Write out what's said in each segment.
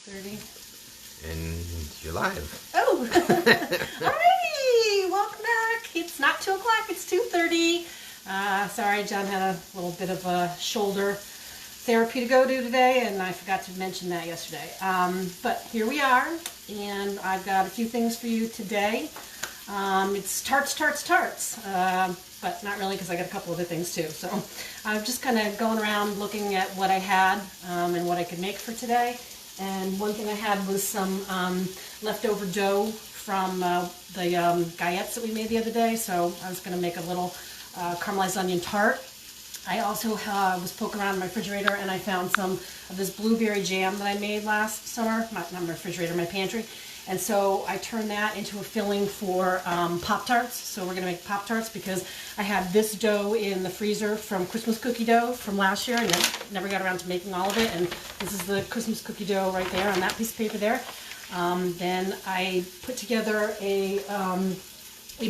2:30. And you're live. Oh! Alrighty! Welcome back. It's not 2 o'clock, it's 2:30. Sorry, John had a little bit of a shoulder therapy to go to today, and I forgot to mention that yesterday. But here we are, and I've got a few things for you today. It's Tarts Tarts Tarts, but not really, because I got a couple other things too. So I'm just kind of going around looking at what I had and what I could make for today. And one thing I had was some leftover dough from the gallettes that we made the other day. So I was going to make a little caramelized onion tart. I also was poking around in my refrigerator, and I found some of this blueberry jam that I made last summer. Not my refrigerator, my pantry. And so I turned that into a filling for Pop Tarts. So we're going to make Pop Tarts because I had this dough in the freezer from Christmas cookie dough from last year, and I never got around to making all of it. And this is the Christmas cookie dough right there on that piece of paper there. Then I put together a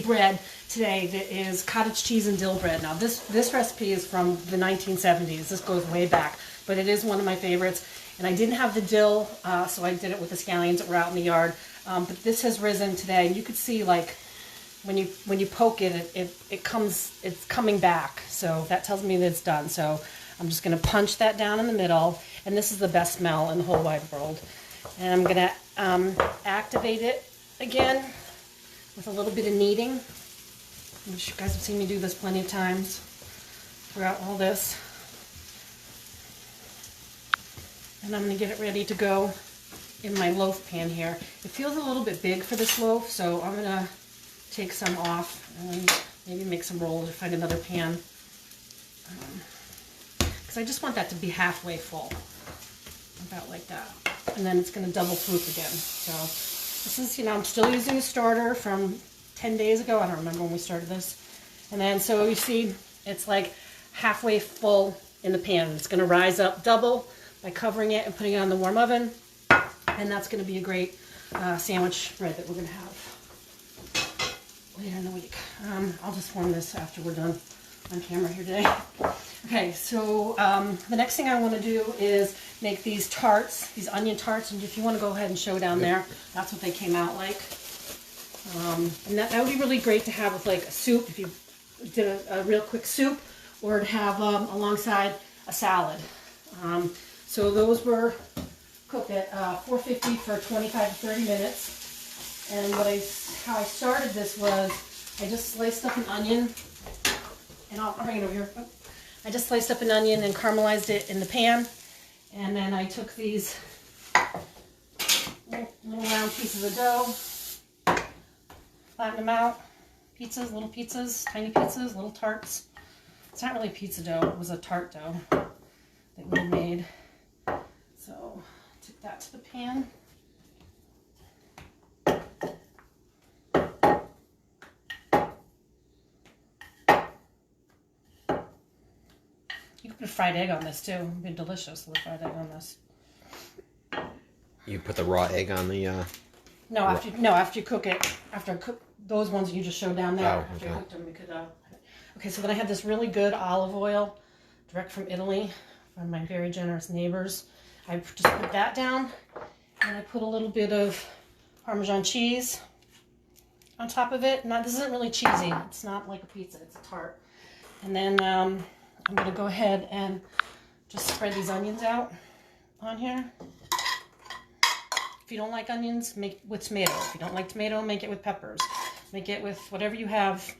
bread today that is cottage cheese and dill bread. Now this recipe is from the 1970s. This goes way back, but it is one of my favorites. And I didn't have the dill, so I did it with the scallions that were out in the yard. But this has risen today, and you could see, like, when you poke it, it's coming back. So that tells me that it's done. So I'm just going to punch that down in the middle, and this is the best smell in the whole wide world. And I'm going to activate it again with a little bit of kneading. You guys have seen me do this plenty of times throughout all this. And I'm going to get it ready to go in my loaf pan here. It feels a little bit big for this loaf, so I'm going to take some off and maybe make some rolls or find another pan. Because I just want that to be halfway full. About like that. And then it's going to double swoop again. So this is, I'm still using a starter from 10 days ago. I don't remember when we started this. And then, so you see, it's like halfway full in the pan. It's going to rise up double by covering it and putting it on the warm oven, and that's going to be a great sandwich bread that we're going to have later in the week. I'll just warm this after we're done on camera here today. Okay, so the next thing I want to do is make these tarts, these onion tarts, and if you want to go ahead and show down there, that's what they came out like. And that would be really great to have with like a soup, if you did a real quick soup, or to have alongside a salad. So those were cooked at 450 for 25 to 30 minutes. And how I started this was I just sliced up an onion, and I'll bring it over here. I just sliced up an onion and caramelized it in the pan. And then I took these little round pieces of dough, flattened them out, little pizzas, tiny pizzas, little tarts. It's not really pizza dough, it was a tart dough that we made. So I took that to the pan. You could put a fried egg on this too. It'd be delicious with a fried egg on this. You put the raw egg on the No, after you cook it. After I cook those ones you just showed down there. Oh, after okay. I cooked them, we could okay, so then I had this really good olive oil direct from Italy from my very generous neighbors. I just put that down, and I put a little bit of Parmesan cheese on top of it. Now, this isn't really cheesy. It's not like a pizza. It's a tart. And then I'm going to go ahead and just spread these onions out on here. If you don't like onions, make it with tomato. If you don't like tomato, make it with peppers. Make it with whatever you have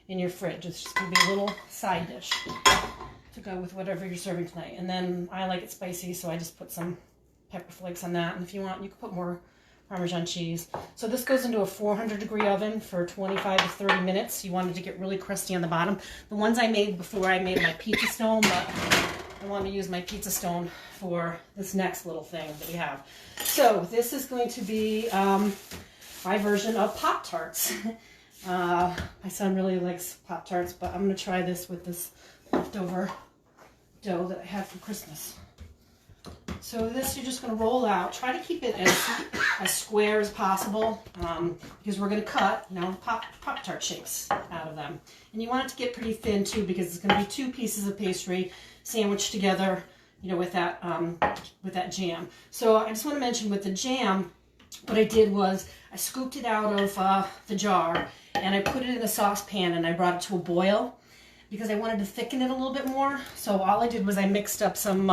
in your fridge. It's just going to be a little side dish to go with whatever you're serving tonight. And then I like it spicy, so I just put some pepper flakes on that. And if you want, you can put more Parmesan cheese. So this goes into a 400-degree oven for 25 to 30 minutes. You want it to get really crusty on the bottom. The ones I made before, I made my pizza stone, but I want to use my pizza stone for this next little thing that we have. So this is going to be my version of Pop Tarts. My son really likes Pop Tarts, but I'm going to try this with this leftover dough that I had from Christmas. So this you're just going to roll out. Try to keep it as square as possible because we're going to cut, Pop Tart shapes out of them. And you want it to get pretty thin too because it's going to be two pieces of pastry sandwiched together you know, with that jam. So I just want to mention with the jam, what I did was I scooped it out of the jar and I put it in a saucepan and I brought it to a boil because I wanted to thicken it a little bit more. So all I did was I mixed up some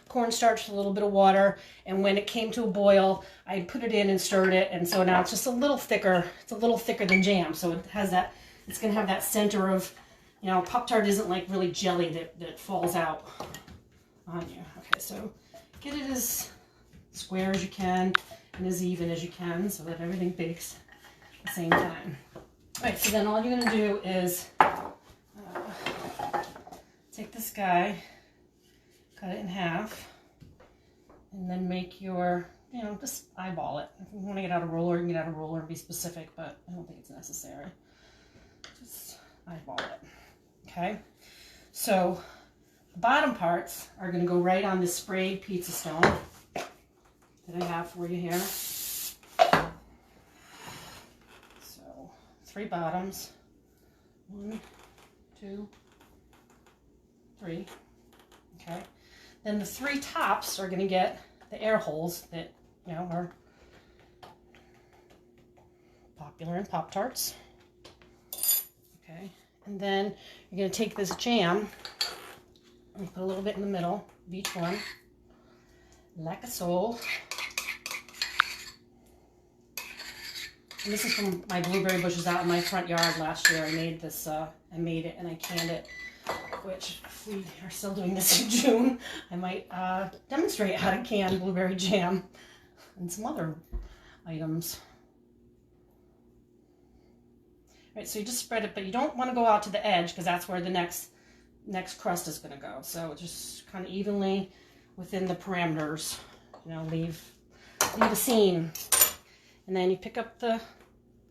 cornstarch, a little bit of water, and when it came to a boil, I put it in and stirred it, and so now it's just a little thicker. It's a little thicker than jam, so it has that, it's going to have that center of, you know, Pop-Tart isn't like really jelly that falls out on you. Okay, so get it as square as you can and as even as you can so that everything bakes at the same time. All right, so then all you're going to do is take this guy, cut it in half, and then make your, you know, just eyeball it. If you want to get out a roller, you can get out a roller and be specific, but I don't think it's necessary. Just eyeball it. Okay, so the bottom parts are going to go right on this sprayed pizza stone that I have for you here. So 3 bottoms, 1, 2, 3. Okay, then the 3 tops are going to get the air holes that, you know, are popular in Pop-Tarts. Okay, and then you're going to take this jam and put a little bit in the middle of each one, like so. And this is from my blueberry bushes out in my front yard last year. I made this, I made it and I canned it, which if we are still doing this in June, I might demonstrate how to can blueberry jam and some other items. All right, so you just spread it, but you don't want to go out to the edge because that's where the next crust is going to go. So just kind of evenly within the parameters, you know, leave a seam. And then you pick up the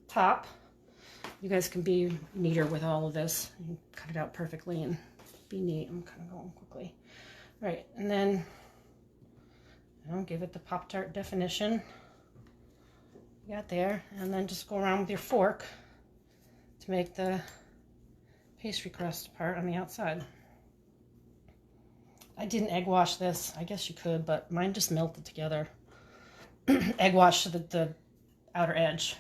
top. You guys can be neater with all of this. You can cut it out perfectly and be neat. I'm kind of going quickly. All right, and then, you know, give it the Pop-Tart definition. You got there, and then just go around with your fork to make the pastry crust part on the outside. I didn't egg wash this. I guess you could, but mine just melted together. Egg wash the outer edge.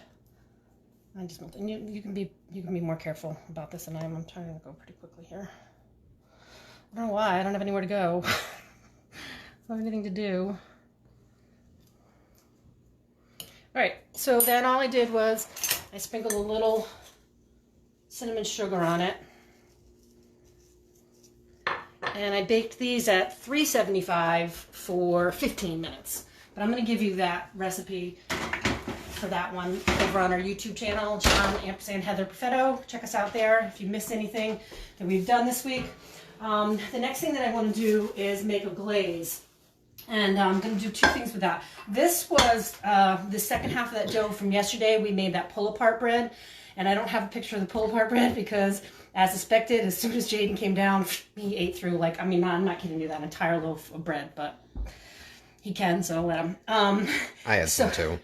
I just melted. And you can be more careful about this than I am. I'm trying to go pretty quickly here. I don't know why. I don't have anywhere to go. I don't have anything to do. All right. So then all I did was I sprinkled a little cinnamon sugar on it. And I baked these at 375 for 15 minutes. But I'm going to give you that recipe for that one over on our YouTube channel, John & Heather Perfetto. Check us out there if you missed anything that we've done this week. The next thing that I want to do is make a glaze. And I'm going to do 2 things with that. This was the second half of that dough from yesterday. We made that pull-apart bread. And I don't have a picture of the pull-apart bread because, as expected, as soon as Jaden came down, he ate through, like, I mean, I'm not kidding you, that entire loaf of bread, but he can, so let him. I had some too.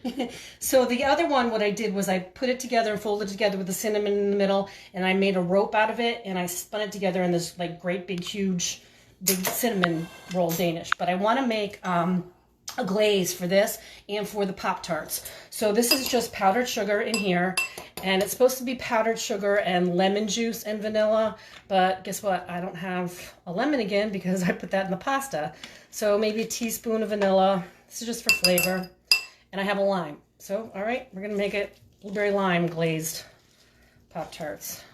So the other one, what I did was I put it together and folded it together with the cinnamon in the middle, and I made a rope out of it, and I spun it together in this, like, great big, huge, big cinnamon roll Danish. But I want to make a glaze for this and for the Pop-Tarts. So this is just powdered sugar in here, and it's supposed to be powdered sugar and lemon juice and vanilla, but guess what? I don't have a lemon again because I put that in the pasta. So maybe a teaspoon of vanilla. This is just for flavor. And I have a lime. So, all right, we're gonna make it blueberry lime glazed Pop-Tarts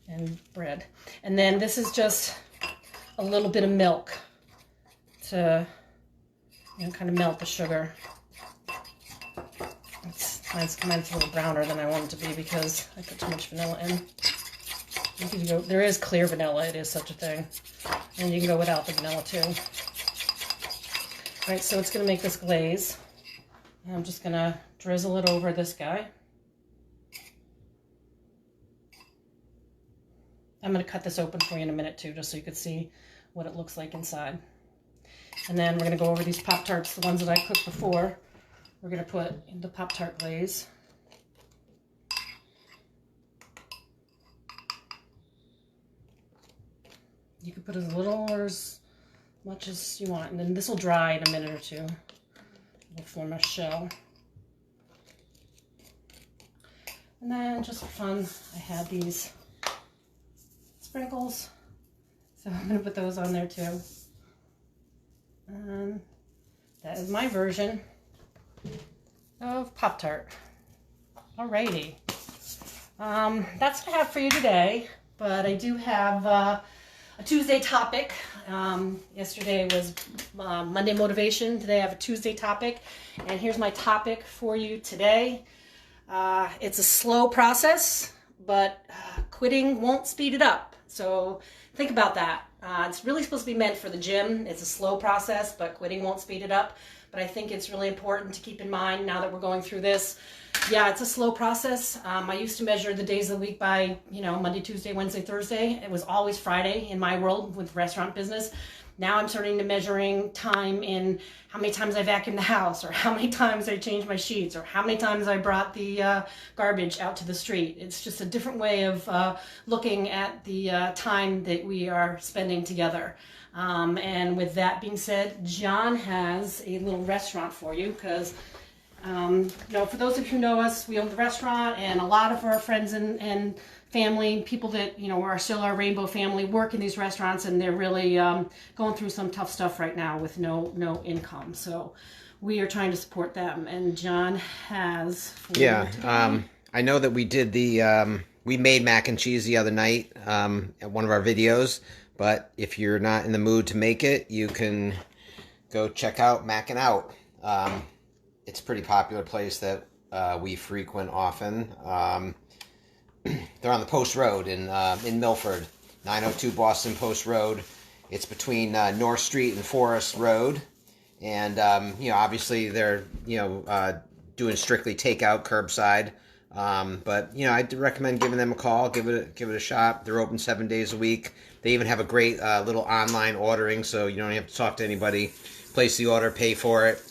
and bread. And then this is just a little bit of milk to, you know, kind of melt the sugar. Mine's a little browner than I want it to be because I put too much vanilla in. You can go, there is clear vanilla, it is such a thing. And you can go without the vanilla too. All right, so it's gonna make this glaze. And I'm just gonna drizzle it over this guy. I'm gonna cut this open for you in a minute too, just so you can see what it looks like inside. And then we're gonna go over these Pop-Tarts, the ones that I cooked before. We're going to put in the Pop-Tart glaze. You can put as little or as much as you want. And then this will dry in a minute or two. It'll form a shell. And then just for fun, I had these sprinkles. So I'm going to put those on there too. And that is my version of Pop Tart. Alrighty. That's what I have for you today. But I do have a Tuesday topic. Yesterday was Monday motivation. Today I have a Tuesday topic. And here's my topic for you today. It's a slow process, but quitting won't speed it up. So think about that. It's really supposed to be meant for the gym. It's a slow process, but quitting won't speed it up. But I think it's really important to keep in mind now that we're going through this. Yeah, it's a slow process. I used to measure the days of the week by, Monday, Tuesday, Wednesday, Thursday. It was always Friday in my world with restaurant business. Now I'm starting to measuring time in how many times I vacuumed the house, or how many times I changed my sheets, or how many times I brought the garbage out to the street. It's just a different way of looking at the time that we are spending together. And with that being said, John has a little restaurant for you because, for those of you who know us, we own the restaurant, and a lot of our friends and family, people that, are still our rainbow family, work in these restaurants, and they're really going through some tough stuff right now with no income. So we are trying to support them, and John has... I know that we did we made mac and cheese the other night at one of our videos, but if you're not in the mood to make it, you can go check out Mac and Out. It's a pretty popular place that we frequent often. They're on the Post Road in Milford, 902 Boston Post Road. It's between North Street and Forest Road, and obviously they're doing strictly takeout, curbside. But I'd recommend giving them a call, give it a shot. They're open 7 days a week. They even have a great little online ordering, so you don't have to talk to anybody. Place the order, pay for it,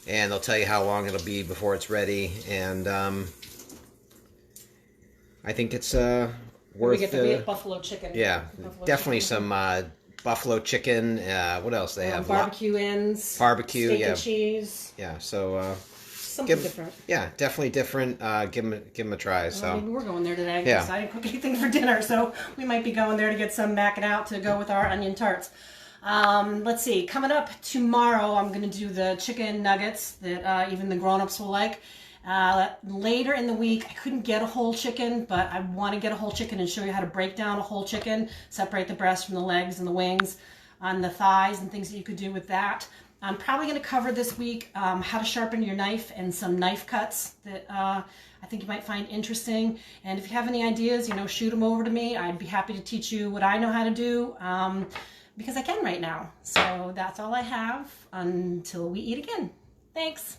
and they'll tell you how long it'll be before it's ready. And I think it's worth. We get buffalo chicken. Yeah, buffalo definitely chicken. Some buffalo chicken. What else they have? Barbecue ends. Barbecue, steak yeah. and cheese. Yeah, so something different. Yeah, definitely different. Give them a try. So maybe we're going there today. Yeah. I didn't cook anything for dinner, so we might be going there to get some Mac and Out to go with our onion tarts. Let's see. Coming up tomorrow, I'm going to do the chicken nuggets that even the grown-ups will like. Later in the week, I couldn't get a whole chicken, but I want to get a whole chicken and show you how to break down a whole chicken, separate the breast from the legs and the wings on the thighs and things that you could do with that. I'm probably going to cover this week how to sharpen your knife and some knife cuts that I think you might find interesting. And if you have any ideas, shoot them over to me. I'd be happy to teach you what I know how to do because I can right now. So that's all I have until we eat again. Thanks.